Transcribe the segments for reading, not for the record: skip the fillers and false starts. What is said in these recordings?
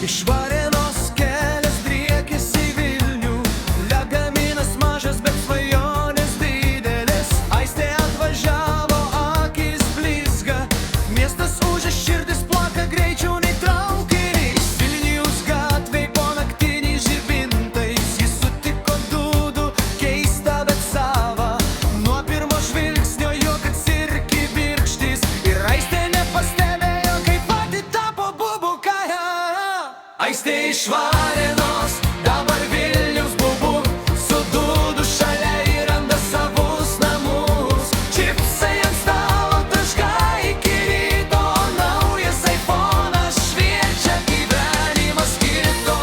Iš Varėnos kelias driekėsi į Vilnių, Lagaminas mažas, bet svajonės didelis. Aistė atvažiavo, akys blizga, miestas ūžia, širdis plaka greičiau nei traukinys. Vilniaus gatvėj po naktiniais žibintais jis sutiko dūdų, keistą bet savą. Nuo pirmo žvilgsnio jo kad ir kibirkštys, ir Aistė nepastebėjo, kaip pati tapo bubukaja. Aistė iš Varėnos, dabar Vilniaus bubu, su dūdu šalia ir randa savus namus. Čipsai ant stalo taška iki ryto, naujas iPhone'as šviečia, gyvenimas kito.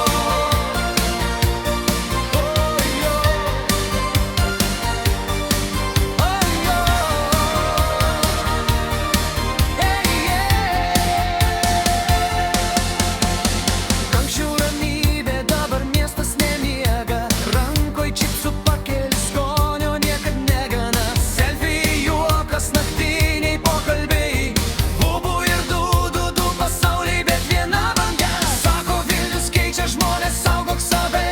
Anksčiau ramybė, dabar miestas nemiega, rankoj čipsų pakeli, skonio niekad negana. Selfiai, juokas, naktiniai pokalbiai, bubu ir dūdu, du pasauliai, bet viena banga. Sako, Vilnius keičia žmonės, saugok save,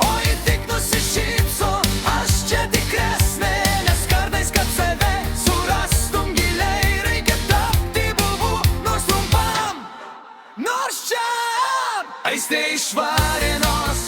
o ji tik nusišypso, aš čia tikresnė, nes kartais, kad save surastum giliai, reikia tapti bubu, nors trumpam, nors čia. Aistė iš Varėnos,